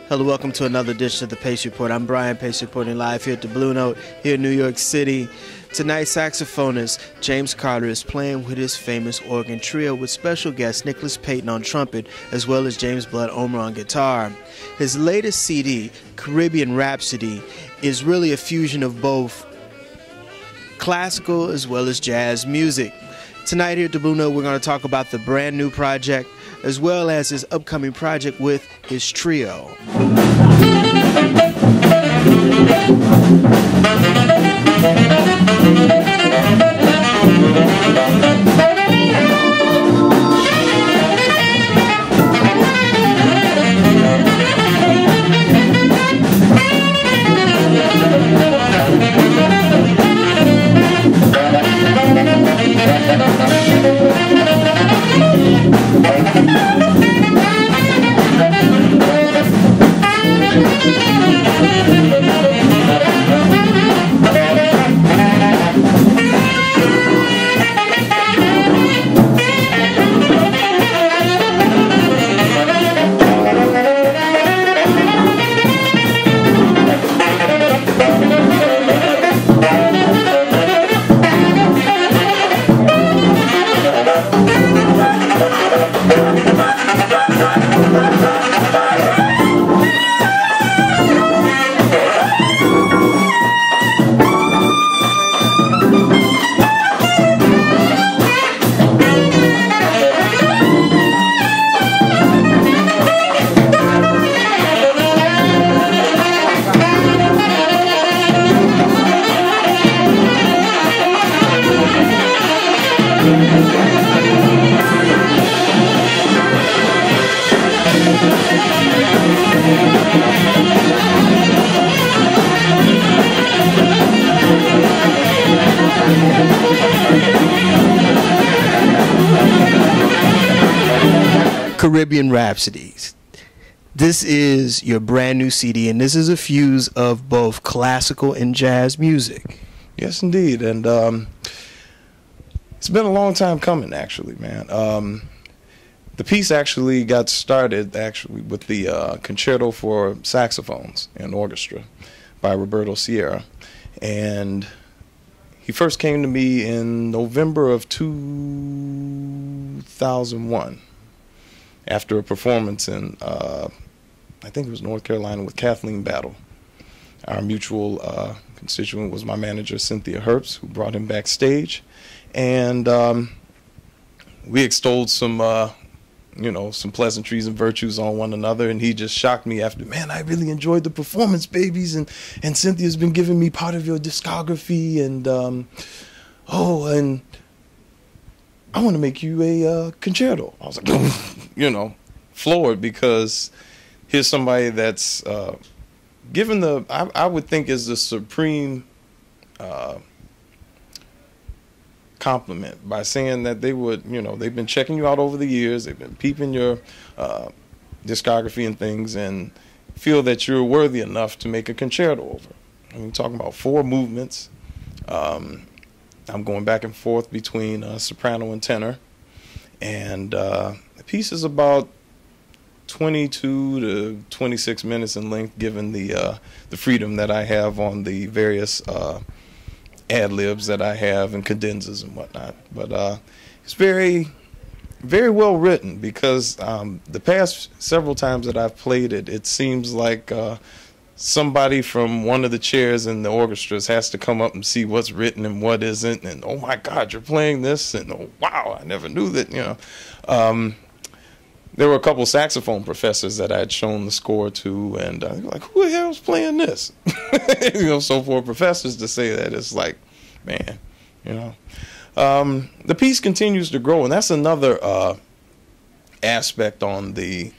Hello, welcome to another edition of the Pace Report. I'm Brian, Pace reporting live here at the Blue Note here in New York City. Tonight, saxophonist James Carter is playing with his famous organ trio with special guest Nicholas Payton on trumpet, as well as James Blood Omer on guitar. His latest CD, Caribbean Rhapsody, is really a fusion of both classical as well as jazz music. Tonight here at the Blue Note, we're going to talk about the brand new project, as well as his upcoming project with his trio. Caribbean Rhapsodies. This is your brand new CD, and this is a fuse of both classical and jazz music. Yes, indeed, and it's been a long time coming, actually, man. The piece actually got started with the Concerto for Saxophones and Orchestra by Roberto Sierra, and he first came to me in November of 2001. After a performance in, I think it was North Carolina with Kathleen Battle. Our mutual constituent was my manager, Cynthia Herbst, who brought him backstage. And we extolled some, some pleasantries and virtues on one another. And he just shocked me after, man, I really enjoyed the performance, babies. And Cynthia's been giving me part of your discography. And, and I want to make you a concerto. I was like, floored, because here's somebody that's given the, I would think is the supreme compliment by saying that they would, they've been checking you out over the years, they've been peeping your discography and things, and feel that you're worthy enough to make a concerto over. I mean, talking about 4 movements. I'm going back and forth between soprano and tenor, and the piece is about 22 to 26 minutes in length, given the freedom that I have on the various ad-libs that I have and cadenzas and whatnot. But it's very, very well written, because the past several times that I've played it, it seems like somebody from one of the chairs in the orchestras has to come up and see what's written and what isn't, and oh my God, you're playing this, and oh wow, I never knew that. There were a couple saxophone professors that I had shown the score to, and they were like, who the hell's playing this? So for professors to say that, it's like, man, the piece continues to grow, and that's another aspect on the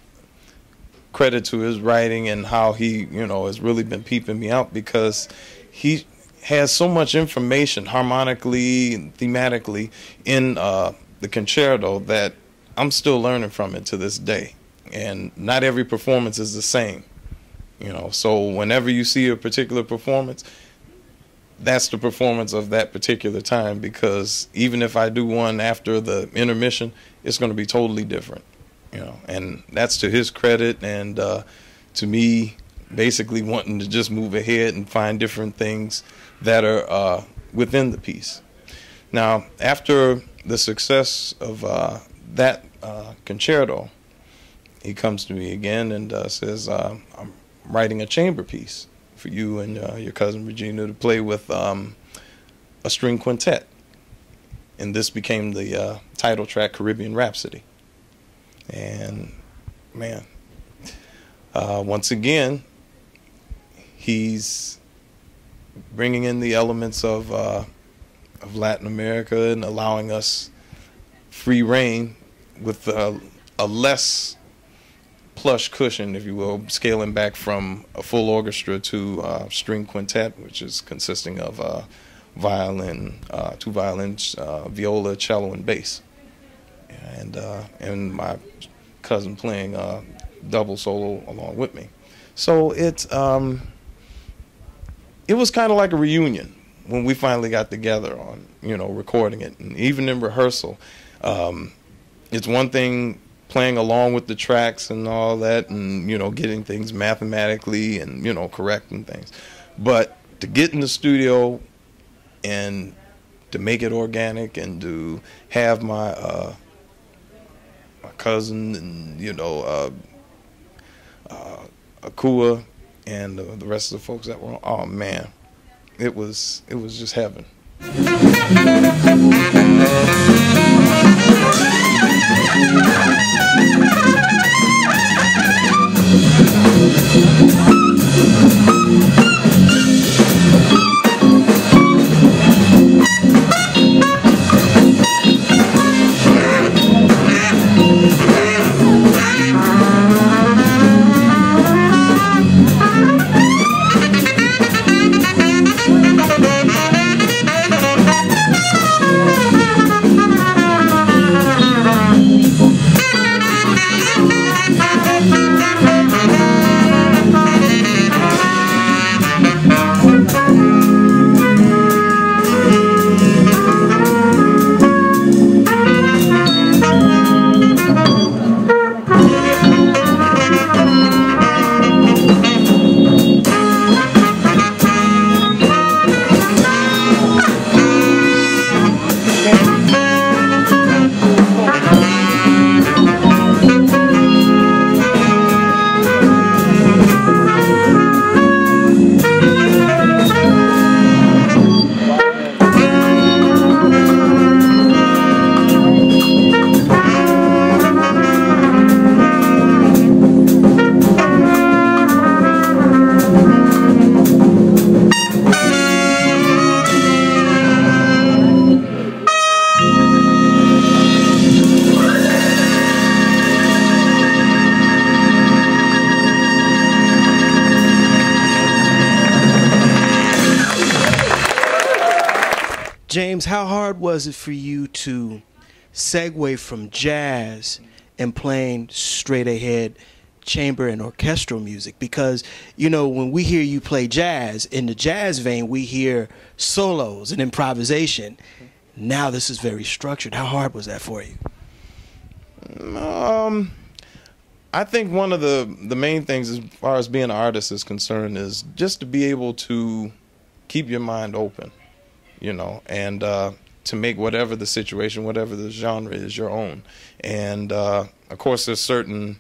credit to his writing and how he, has really been peeping me out, because he has so much information harmonically and thematically in the concerto that I'm still learning from it to this day. And not every performance is the same. So whenever you see a particular performance, that's the performance of that particular time, because even if I do one after the intermission, it's going to be totally different. And that's to his credit, and to me basically wanting to just move ahead and find different things that are within the piece. Now, after the success of that concerto, he comes to me again and says, I'm writing a chamber piece for you and your cousin Regina to play with a string quintet. And this became the title track, Caribbean Rhapsody. And man, once again, he's bringing in the elements of Latin America and allowing us free reign with a less plush cushion, if you will, scaling back from a full orchestra to string quintet, which is consisting of violin, two violins, viola, cello, and bass, and my cousin playing double solo along with me. So it was kind of like a reunion when we finally got together on, recording it. And even in rehearsal, it's one thing playing along with the tracks and all that and, getting things mathematically and, correcting things. But to get in the studio and to make it organic and to have my my cousin and, Akua and the rest of the folks that were on, oh man, it was just heaven. James, how hard was it for you to segue from jazz and playing straight ahead chamber and orchestral music? Because, when we hear you play jazz, in the jazz vein, we hear solos and improvisation. Now this is very structured. How hard was that for you? I think one of the main things as far as being an artist is concerned is just to be able to keep your mind open. And to make whatever the situation, whatever the genre is, your own. And, of course, there's certain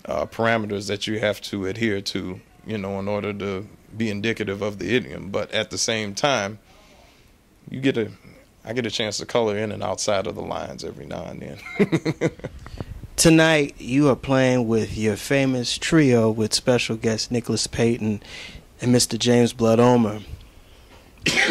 parameters that you have to adhere to, in order to be indicative of the idiom. But at the same time, I get a chance to color in and outside of the lines every now and then. Tonight, you are playing with your famous trio with special guest Nicholas Payton and Mr. James Blood Omer.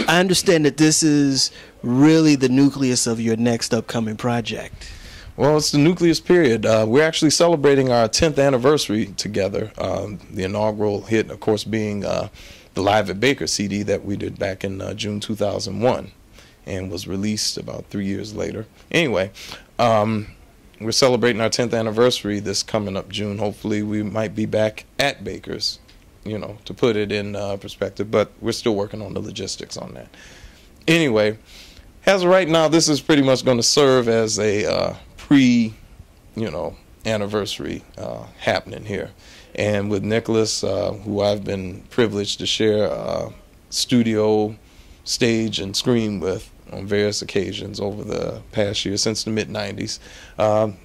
I understand that this is really the nucleus of your next upcoming project. Well, it's the nucleus period. We're actually celebrating our 10th anniversary together. The inaugural hit, of course, being the Live at Baker CD that we did back in June 2001 and was released about 3 years later. Anyway, we're celebrating our 10th anniversary this coming up June. Hopefully we might be back at Baker's, to put it in perspective, but we're still working on the logistics on that. Anyway, as of right now, this is pretty much going to serve as a anniversary happening here. and with Nicholas, who I've been privileged to share studio, stage, and screen with on various occasions over the past year, since the mid-90s.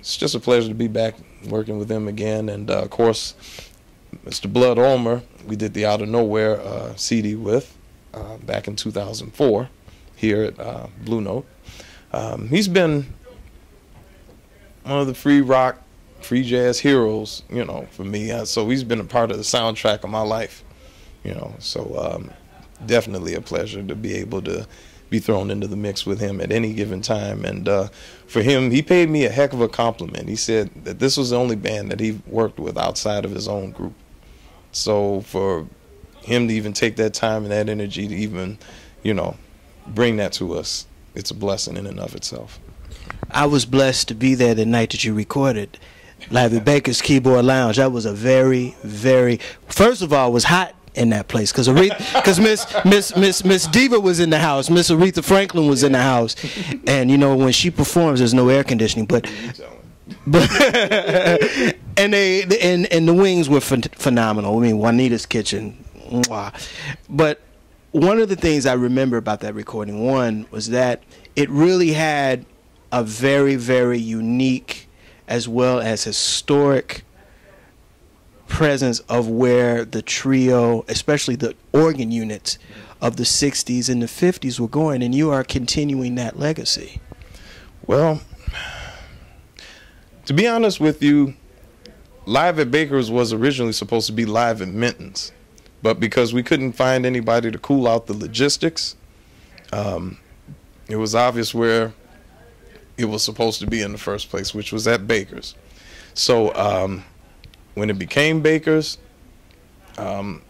It's just a pleasure to be back working with him again. And of course, Mr. Blood Ulmer, we did the Out of Nowhere CD with back in 2004 here at Blue Note. He's been one of the free rock, free jazz heroes, you know, for me. So he's been a part of the soundtrack of my life, you know. So definitely a pleasure to be able to be thrown into the mix with him at any given time. And for him, he paid me a heck of a compliment. He said that this was the only band that he worked with outside of his own group. So for him to even take that time and that energy to even, you know, bring that to us, it's a blessing in and of itself. I was blessed to be there the night that you recorded Live at Baker's Keyboard Lounge. That was a very, very, first of all, it was hot in that place because Miss Diva was in the house, Miss Aretha Franklin was in the house, and you know when she performs, there's no air conditioning, but and the wings were phenomenal. I mean, Juanita's Kitchen, mwah. But one of the things I remember about that recording, one, was that it really had a very, very unique as well as historic presence of where the trio, especially the organ units of the 60s and the 50s were going, and you are continuing that legacy. Well, to be honest with you, Live at Baker's was originally supposed to be Live at Minton's, but because we couldn't find anybody to cool out the logistics, it was obvious where it was supposed to be in the first place, which was at Baker's. So when it became Baker's, I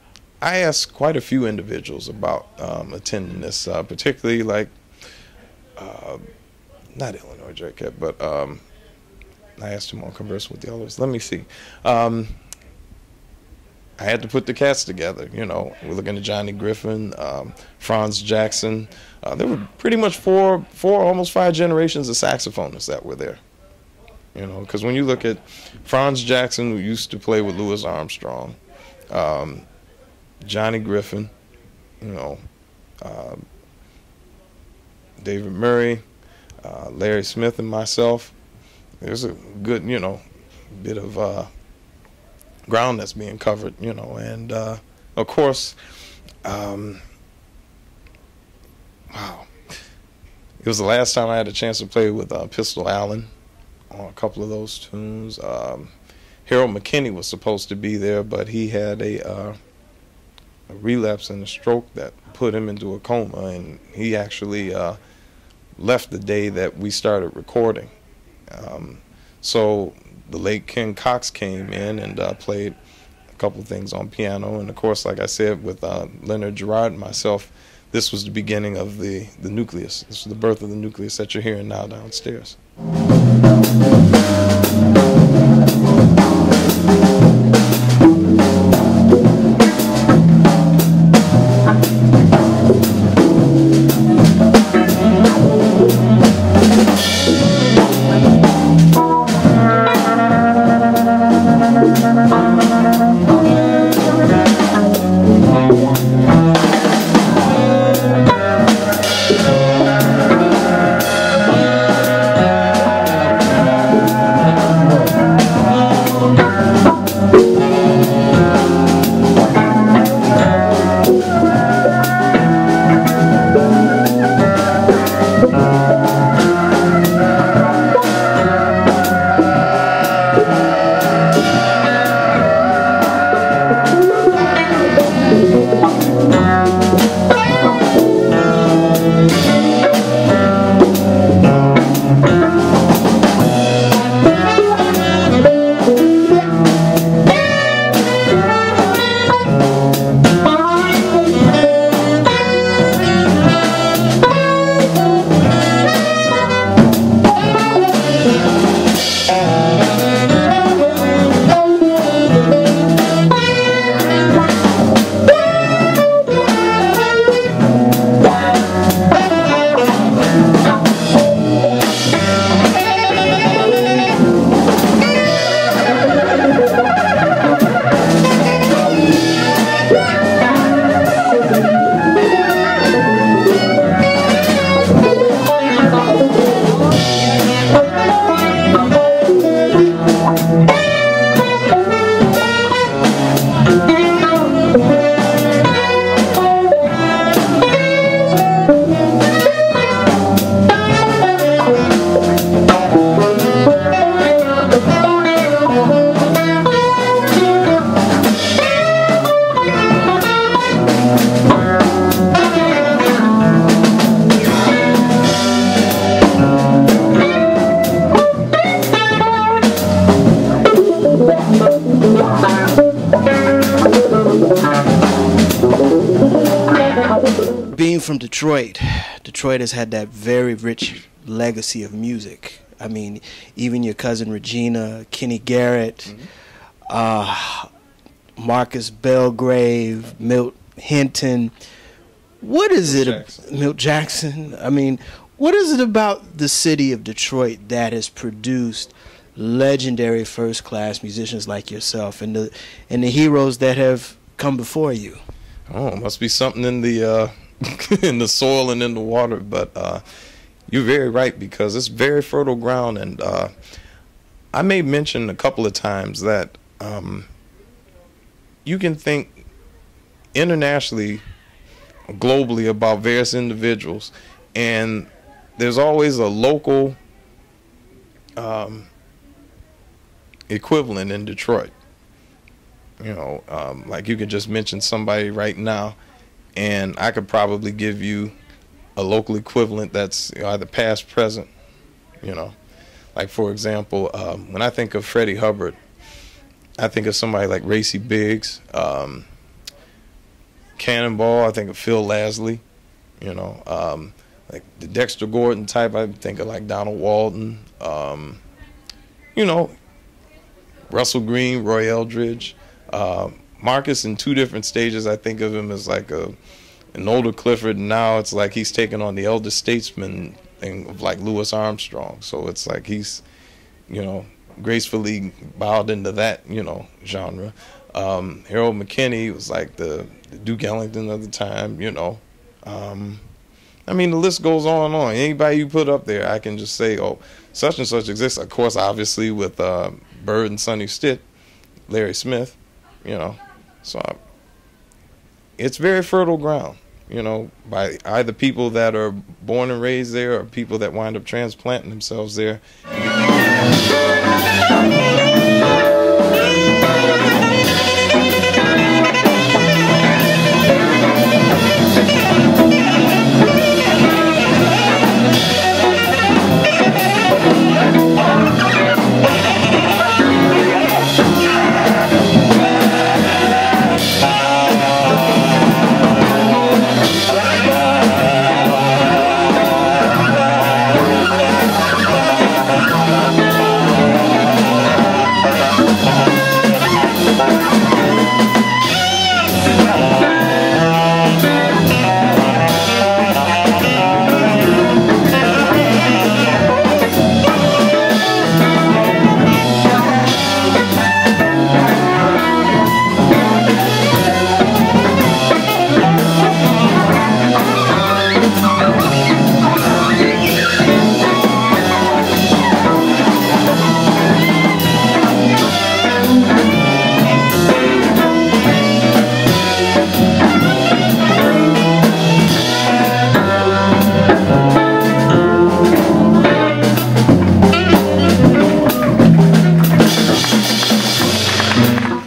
asked quite a few individuals about attending this, particularly like, not Illinois Jacquet, but I asked him on conversing with the others. Let me see. I had to put the cast together, you know. We're looking at Johnny Griffin, Franz Jackson. There were pretty much four, almost 5 generations of saxophonists that were there. You know, because when you look at Franz Jackson, who used to play with Louis Armstrong, Johnny Griffin, you know, David Murray, Larry Smith, and myself, there's a good, you know, bit of ground that's being covered, you know. And of course, wow, it was the last time I had a chance to play with Pistol Allen on a couple of those tunes. Harold McKinney was supposed to be there, but he had a relapse and a stroke that put him into a coma, and he actually left the day that we started recording. So the late Ken Cox came in and played a couple of things on piano, and of course, like I said, with Leonard Gerard and myself, this was the beginning of the nucleus. This was the birth of the nucleus that you're hearing now downstairs. being from Detroit, Detroit has had that very rich legacy of music. I mean, even your cousin Regina, Kenny Garrett, Marcus Belgrave, Milt Hinton. What is Milt Jackson? I mean, what is it about the city of Detroit that has produced legendary first-class musicians like yourself and the heroes that have come before you? Oh, it must be something in the in the soil and in the water. But you're very right, because it's very fertile ground. And I may mention a couple of times that you can think internationally, globally, about various individuals, and there's always a local equivalent in Detroit. You know, like you could just mention somebody right now, and I could probably give you a local equivalent that's either past, present. You know, like for example, when I think of Freddie Hubbard, I think of somebody like Racy Biggs, Cannonball. I think of Phil Lasley. You know, like the Dexter Gordon type. I think of like Donald Walden. You know, Russell Green, Roy Eldridge. Marcus in two different stages. I think of him as like an older Clifford, and now it's like he's taken on the elder statesman thing of like Louis Armstrong. So it's like he's, you know, gracefully bowed into that, you know, genre. Harold McKinney was like the Duke Ellington of the time, you know. I mean, the list goes on and on. Anybody you put up there, I can just say, oh, such and such exists. Of course, obviously with Bird and Sonny Stitt, Larry Smith, you know. So it's very fertile ground, you know, by either people that are born and raised there or people that wind up transplanting themselves there.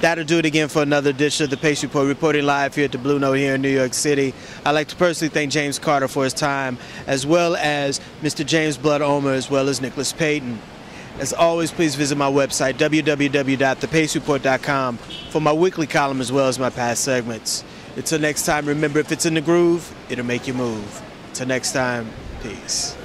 That'll do it again for another edition of the Pace Report, reporting live here at the Blue Note here in New York City. I'd like to personally thank James Carter for his time, as well as Mr. James Blood Omer, as well as Nicholas Payton. As always, please visit my website, www.thepacereport.com, for my weekly column as well as my past segments. Until next time, remember, if it's in the groove, it'll make you move. Until next time, peace.